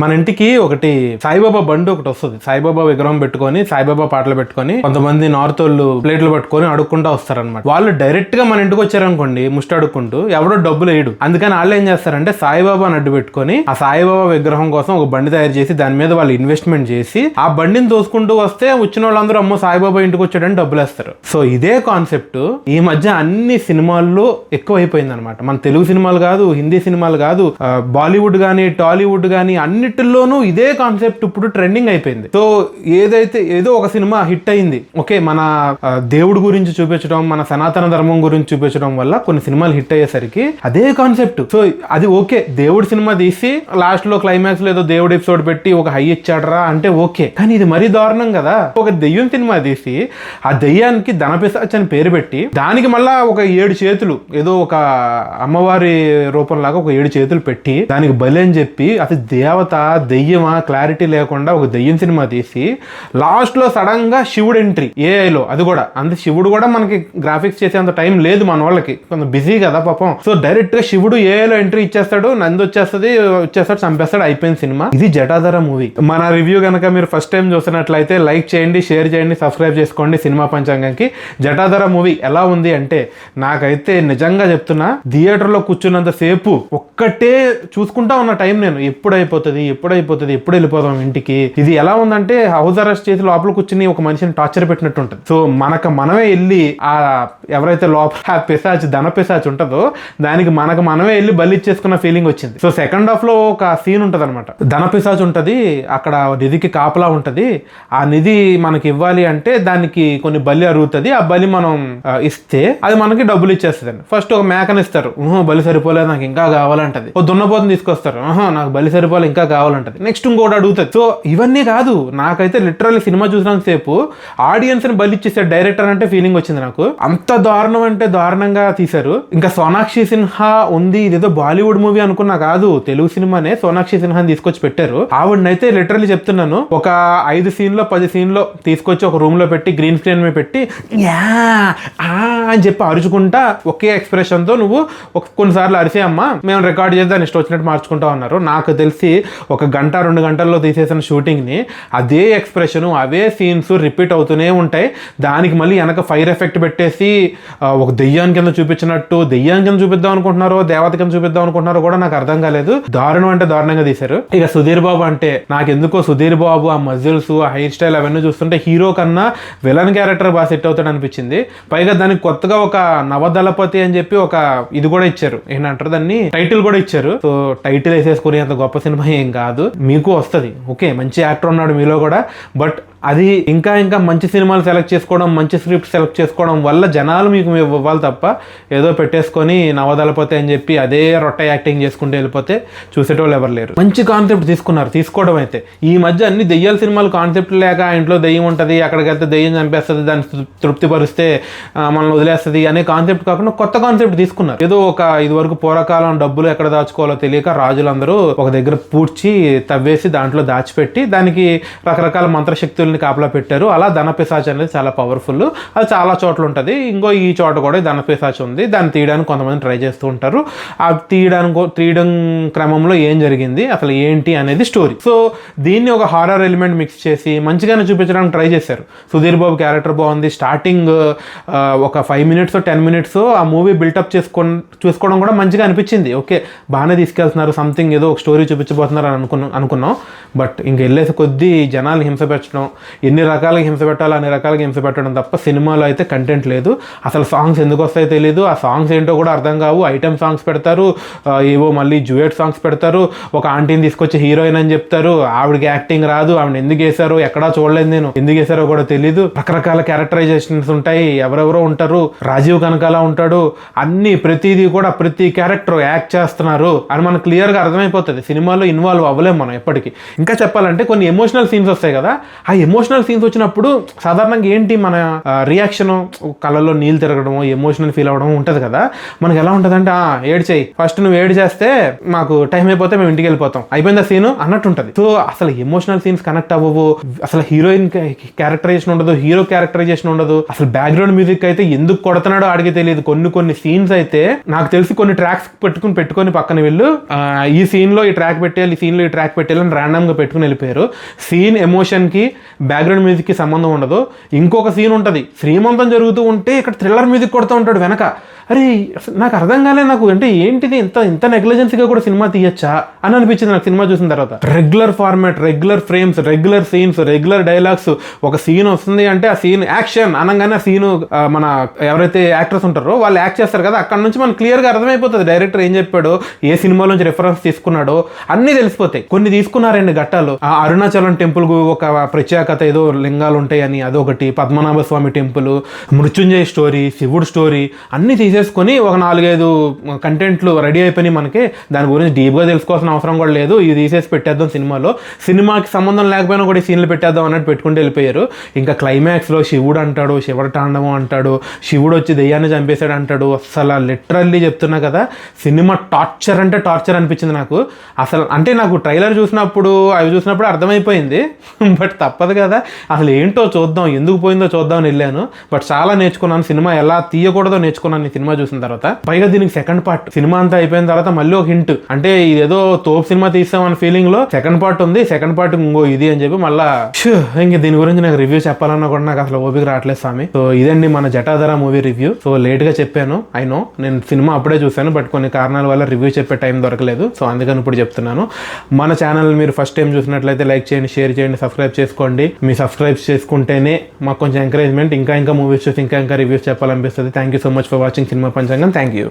మన ఇంటికి ఒకటి సాయిబాబా బండి ఒకటి వస్తుంది. సాయిబాబా విగ్రహం పెట్టుకొని సాయిబాబా పాటలు పెట్టుకొని కొంతమంది నార్త్ వాళ్ళు ప్లేట్లు పట్టుకొని అడుక్కుంటూ వస్తారనమాట. వాళ్ళు డైరెక్ట్ గా మన ఇంటికి వచ్చారనుకోండి ముష్టి అడుక్కుంటూ, ఎవడో డబ్బులు వేయడు. అందుకని వాళ్ళు ఏం చేస్తారంటే సాయిబాబా అడ్డు పెట్టుకొని ఆ సాయిబాబా విగ్రహం కోసం ఒక బండి తయారు చేసి దాని మీద వాళ్ళు ఇన్వెస్ట్మెంట్ చేసి ఆ బండిని తోసుకుంటూ వస్తే వచ్చిన వాళ్ళందరూ అమ్మో సాయిబాబా ఇంటికి వచ్చాడని డబ్బులు వేస్తారు. సో ఇదే కాన్సెప్ట్ ఈ మధ్య అన్ని సినిమాల్లో ఎక్కువ అయిపోయింది అనమాట. మన తెలుగు సినిమాలు కాదు, హిందీ సినిమాలు కాదు, బాలీవుడ్ గానీ టాలీవుడ్ గానీ అన్నిటిలోనూ ఇదే కాన్సెప్ట్ ఇప్పుడు ట్రెండింగ్ అయిపోయింది. సో ఏదో ఒక సినిమా హిట్ అయింది, ఓకే, మన దేవుడి గురించి చూపించడం, మన సనాతన ధర్మం గురించి చూపించడం వల్ల కొన్ని సినిమాలు హిట్ అయ్యేసరికి అదే కాన్సెప్ట్. సో అది ఓకే, దేవుడి సినిమా తీసి లాస్ట్ లో క్లైమాక్స్ లో ఏదో దేవుడి ఎపిసోడ్ పెట్టి ఒక హై ఇచ్చాడరా అంటే ఓకే, కానీ ఇది మరీ దారుణం కదా. ఒక దెయ్యం సినిమా తీసి ఆ దెయ్యానికి ధనపిశాచ్ అని పేరు పెట్టి దానికి మళ్ళా ఒక 7 చేతులు ఏదో ఒక అమ్మవారి రూపంలాగా ఒక 7 చేతులు పెట్టి దానికి బలి అని చెప్పి అది దేవత దెయ్యమా క్లారిటీ లేకుండా ఒక దెయ్యం సినిమా తీసి లాస్ట్ లో సడన్ గా శివుడు ఎంట్రీ ఏఐలో, అది కూడా అంత శివుడు కూడా మనకి గ్రాఫిక్స్ చేసేంత టైం లేదు మన వాళ్ళకి, కొంచెం బిజీ కదా పాపం. సో డైరెక్ట్ గా శివుడు ఏఐలో ఎంట్రీ ఇచ్చేస్తాడు, నంది వచ్చేస్తాడు, చంపేస్తాడు, అయిపోయింది సినిమా. ఇది జటాధర మూవీ. మన రివ్యూ కనుక మీరు ఫస్ట్ టైం చూసినట్లయితే లైక్ చేయండి, షేర్ చేయండి, సబ్స్క్రైబ్ చేసుకోండి సినిమా పంచాంగంకి. జటాధర మూవీ ఎలా ఉంది అంటే నాకైతే నిజంగా చెప్తున్నా, థియేటర్ లో కూర్చున్నంత సేపు ఒక్కటే చూసుకుంటా ఉన్న టైం నేను ఎప్పుడు ఎప్పుడు వెళ్ళిపోదాం ఇంటికి. ఇది ఎలా ఉందంటే హౌస్ అరెస్ట్ చేసి లోపల కూర్చుని ఒక మనిషిని టార్చర్ పెట్టినట్టు ఉంటుంది. సో మనమే వెళ్ళి ఆ ఎవరైతే లోపల పిశాచ్ ధన పిశాచ్ ఉంటుందో దానికి మనమే వెళ్ళి బలి ఇచ్చేసుకున్న ఫీలింగ్ వచ్చింది. సో సెకండ్ హాఫ్ లో ఒక సీన్ ఉంటది అనమాట, ధన పిశాచ్ ఉంటది, అక్కడ నిధికి కాపలా ఉంటది, ఆ నిధి మనకి ఇవ్వాలి అంటే దానికి కొన్ని బలి అరుగుతుంది, ఆ బలి మనం ఇస్తే అది మనకి డబ్బులు ఇచ్చేస్తుంది. ఫస్ట్ ఒక మేకని ఇస్తారు, బలి సరిపోలేదు నాకు ఇంకా కావాలంటది. ఓ దున్నపోతుని తీసుకొస్తారు, నాకు బలి సరిపోలేదు ఇంకా కావాలంటది. నెక్స్ట్ ఇంకోటి అడుగుతుంది. సో ఇవన్నీ కాదు, నాకైతే లిటరల్లీ సినిమా చూసినంత సేపు ఆడియన్స్ ని బలి ఇచ్చేసారు డైరెక్టర్ అంటే ఫీలింగ్ వచ్చింది నాకు. అంత దారుణం అంటే దారుణంగా తీశారు. ఇంకా సోనాక్షి సిన్హా ఉంది, ఇదేదో బాలీవుడ్ మూవీ అనుకున్నా, కాదు తెలుగు సినిమానే. సోనాక్షి సిన్హాని తీసుకొచ్చి పెట్టారు. ఆవిడనైతే లిటరల్లీ చెప్తున్నాను, ఒక 5 సీన్లో 10 సీన్లో తీసుకొచ్చి ఒక రూమ్ లో పెట్టి గ్రీన్ స్క్రీన్ మీద పెట్టి యా అని చెప్పి అరుచుకుంటా ఒకే ఎక్స్ప్రెషన్ తో నువ్వు కొన్నిసార్లు అరిసేయమ్మా, మేము రికార్డ్ చేసి దాన్ని ఇష్టం వచ్చినట్టు మార్చుకుంటా ఉన్నారు. నాకు తెలిసి ఒక 1-2 గంటల్లో తీసేసిన షూటింగ్ ని అదే ఎక్స్ప్రెషన్ అవే సీన్స్ రిపీట్ అవుతూనే ఉంటాయి. దానికి మళ్ళీ వెనక ఫైర్ ఎఫెక్ట్ పెట్టేసి ఒక దెయ్యాన్ని కింద చూపించినట్టు, దెయ్యాన్ని కింద చూపిద్దాం అనుకుంటున్నారో దేవత కింద చూపిద్దాం అనుకుంటున్నారో కూడా నాకు అర్థం కాలేదు. దారుణం అంటే దారుణంగా తీశారు. ఇక సుధీర్ బాబు అంటే నాకెందుకో సుధీర్ బాబు ఆ మజిల్స్ ఆ హెయిర్ స్టైల్ అవన్నీ చూస్తుంటే హీరో కన్నా విలన్ క్యారెక్టర్ బాగా సెట్ అవుతాడు అనిపించింది. పైగా దానికి కొత్తగా ఒక నవదళపతి అని చెప్పి ఒక ఇది కూడా ఇచ్చారు, ఏంటంటారు దాన్ని, టైటిల్ కూడా ఇచ్చారు. సో టైటిల్ వేసేసుకుని అంత గొప్ప సినిమా ఏం కాదు, మీకు వస్తుంది, ఓకే మంచి యాక్టర్ ఉన్నాడు మీలో కూడా. బట్ అది ఇంకా మంచి సినిమాలు సెలెక్ట్ చేసుకోవడం, మంచి స్క్రిప్ట్ సెలెక్ట్ చేసుకోవడం వల్ల జనాలు మీకు ఇవ్వాలి తప్ప ఏదో పెట్టేసుకొని నవదళపతి అని చెప్పి అదే రొట్ట యాక్టింగ్ చేసుకుంటూ వెళ్ళిపోతే చూసేటోళ్ళు ఎవరు లేరు. మంచి కాన్సెప్ట్ తీసుకున్నారు, తీసుకోవడం అయితే. ఈ మధ్య అన్ని దెయ్యాల సినిమాలు కాన్సెప్ట్ లేక ఇంట్లో దెయ్యం ఉంటుంది, అక్కడికి వెళ్తే దెయ్యం చంపేస్తుంది, దాన్ని తృప్తిపరిస్తే మనల్ని వదిలేస్తుంది అనే కాన్సెప్ట్ కాకుండా కొత్త కాన్సెప్ట్ తీసుకున్నారు. ఏదో ఒక ఇదివరకు పూర్వకాలం డబ్బులు ఎక్కడ దాచుకోవాలో తెలియక రాజులందరూ ఒక దగ్గర పూడ్చి తవ్వేసి దాంట్లో దాచిపెట్టి దానికి రకరకాల మంత్రశక్తుల్ని కాపలా పెట్టారు. అలా ధనపిశాచ్ అనేది చాలా పవర్ఫుల్, అది చాలా చోట్ల ఉంటుంది. ఇంకో ఈ చోట కూడా ధనపిశాచ్ ఉంది, దాన్ని తీయడానికి కొంతమంది ట్రై చేస్తూ ఉంటారు. ఆ తీయడం క్రమంలో ఏం జరిగింది అసలు ఏంటి అనేది స్టోరీ. సో దీన్ని ఒక హారర్ ఎలిమెంట్ మిక్స్ చేసి మంచిగానే చూపించడానికి ట్రై చేశారు. సుధీర్ బాబు క్యారెక్టర్ బాగుంది. స్టార్టింగ్ ఒక 5 minutes 10 minutes ఆ మూవీ బిల్టప్ చూసుకోవడం కూడా మంచిగా అనిపించింది. ఓకే బాగానే తీసుకెళ్తున్నారు, సంథింగ్ ఏదో ఒక స్టోరీ చూపించబోతున్నారు అని అనుకున్నాం. బట్ ఇంక వెళ్ళేసి కొద్దీ జనాలు హింస పెట్టడం, ఎన్ని రకాలుగా హింస పెట్టాలో అన్ని రకాలుగా హింస పెట్టడం తప్ప సినిమాలో అయితే కంటెంట్ లేదు. అసలు సాంగ్స్ ఎందుకు వస్తాయో తెలియదు, ఆ సాంగ్స్ ఏంటో కూడా అర్థం కావు. ఐటమ్ సాంగ్స్ పెడతారు, ఏవో మళ్ళీ డ్యూయట్ సాంగ్స్ పెడతారు, ఒక ఆంటీని తీసుకొచ్చి హీరోయిన్ అని చెప్తారు, ఆవిడకి యాక్టింగ్ రాదు, ఆవిడ ఎందుకు వేశారో ఎక్కడా చూడలేదు నేను, ఎందుకు వేశారో కూడా తెలియదు. రకరకాల క్యారెక్టరైజేషన్స్ ఉంటాయి, ఎవరెవరో ఉంటారు, రాజీవ్ కనకాల ఉంటాడు, అన్ని ప్రతిదీ కూడా ప్రతి క్యారెక్టర్ యాక్ట్ చేస్తున్నారు అని మనకు క్లియర్గా అర్థమైపోతుంది. సినిమాలో ఇన్వాల్వ్ అవ్వలేము మనం ఎప్పటికీ. ఇంకా చెప్పాలంటే కొన్ని ఎమోషనల్ సీన్స్ వస్తాయి కదా, ఆ ఎమోషనల్ సీన్స్ వచ్చినప్పుడు సాధారణంగా ఏంటి మన రియాక్షన్, కళ్ళలో నీళ్ళు తిరగడము, ఎమోషనల్ ఫీల్ అవ్వడం ఉంటుంది కదా. మనకి ఎలా ఉంటుంది అంటే ఏడ్చేయి, ఫస్ట్ నువ్వు ఏడు చేస్తే మాకు టైం అయిపోతే మేము ఇంటికి వెళ్ళిపోతాం, అయిపోయింది ఆ సీను అన్నట్టు ఉంటుంది. సో అసలు ఎమోషనల్ సీన్స్ కనెక్ట్ అవ్వవు, అసలు హీరోయిన్ క్యారెక్టరైజేషన్ ఉండదు, హీరో క్యారెక్టరైజేషన్ ఉండదు. అసలు బ్యాక్గ్రౌండ్ మ్యూజిక్ అయితే ఎందుకు కొడుతున్నాడో ఆడికి తెలియదు. కొన్ని సీన్స్ అయితే నాకు తెలిసి కొన్ని ట్రాక్స్ పెట్టుకొని పక్కన వీళ్ళు ఈ సీన్ లో ఈ ట్రాక్ పెట్టేయాలి, ఈ సీన్ లో ఈ ట్రాక్ పెట్టేయాలి అని ర్యాండమ్ గా పెట్టుకుని వెళ్ళిపోయారు. సీన్ ఎమోషన్ కి బ్యాక్గ్రౌండ్ మ్యూజిక్ కి సంబంధం ఉండదు. ఇంకొక సీన్ ఉంటుంది, శ్రీమంతం జరుగుతూ ఉంటే ఇక్కడ థ్రిల్లర్ మ్యూజిక్ కొడుతూ ఉంటాడు వెనక. అరే నాకు అర్థం కాలే, నాకు అంటే ఏంటిది ఇంత నెగ్లిజెన్సీగా కూడా సినిమా తీయచ్చా అని అనిపించింది నాకు సినిమా చూసిన తర్వాత. Regular format, regular frames, regular scenes, regular dialogues. ఒక సీన్ వస్తుంది అంటే ఆ సీన్ యాక్షన్ అనగానే ఆ సీన్ మన ఎవరైతే యాక్టర్స్ ఉంటారో వాళ్ళు యాక్ట్ చేస్తారు కదా, అక్కడ నుంచి మనకు క్లియర్ గా అర్థమైపోతుంది డైరెక్టర్ ఏం చెప్పాడో, ఏ సినిమాలో నుంచి రెఫరెన్స్ తీసుకున్నాడో అన్ని తెలిసిపోతాయి. కొన్ని తీసుకున్నారండి ఘట్టాలు, ఆ అరుణాచలం టెంపుల్ ఒక ప్రత్యేకత, ఏదో లింగాలు ఉంటాయని అదొకటి, పద్మనాభ స్వామి టెంపుల్, మృత్యుంజయ స్టోరీ, శివుడు స్టోరీ అన్ని తీసేసుకొని ఒక 4-5 కంటెంట్లు రెడీ అయిపోయి మనకి. దాని గురించి డీప్గా తెలుసుకోవాల్సిన అవసరం కూడా లేదు, ఇది తీసేసి పెట్టేద్దాం సినిమాలో, సినిమాకి సంబంధం లేకపోయినా కూడా సీన్లు పెట్టేద్దాం అన్నట్టు పెట్టుకుంటూ వెళ్ళిపోయారు. ఇంకా క్లైమాక్స్లో శివుడు అంటాడు, శివుడు తాండవం అంటాడు, శివుడు వచ్చి దెయ్యాన్ని చంపేశాడు అంటాడు. అసలు లిటరల్లీ చెప్తున్నా కదా, సినిమా టార్చర్ అంటే టార్చర్ అనిపించింది నాకు. అసలు అంటే నాకు ట్రైలర్ చూసినప్పుడు అర్థమైపోయింది, బట్ తప్పదు కదా, అసలు ఏంటో చూద్దాం, ఎందుకు పోయిందో చూద్దాం అని వెళ్ళాను. బట్ చాలా నేర్చుకున్నాను, సినిమా ఎలా తీయకూడదో నేర్చుకున్నాను ఈ సినిమా చూసిన తర్వాత. పైగా దీనికి సెకండ్ పార్ట్, సినిమా అంతా అయిపోయిన తర్వాత మళ్ళీ ఒక హింట్, అంటే ఇదేదో తోపు సినిమా తీసామన్న ఫీలింగ్ లో సెకండ్ పార్ట్ ఉంది, సెకండ్ పార్ట్ ఇంకో ఇది అని చెప్పి మళ్ళా ఇంక దీని గురించి నాకు రివ్యూ చెప్పాలన్నా కూడా నాకు అసలు ఓపిక రావట్లేదు స్వామి. సో ఇదండి మన Jatadhara movie review. So late గా చెప్పాను, అయినో నేను సినిమా అప్పుడే చూశాను, బట్ కొన్ని కారణాల వల్ల రివ్యూ చెప్పే టైం దొరకలేదు. సో అందుకని ఇప్పుడు చెప్తున్నాను. మన ఛానల్ మీరు ఫస్ట్ టైం చూసినట్లయితే లైక్ చేయండి, షేర్ చేయండి, సబ్స్క్రైబ్ చేసుకోండి. మీ సబ్స్క్రైబ్ చేసుకుంటేనే మాకు కొంచెం ఎంకరేజ్మెంట్, ఇంకా మూవీస్ చూసి ఇంకా రివ్యూస్ చెప్పాలనిపిస్తుంది. Thank you so much for watching cinema Panchangam. Thank you.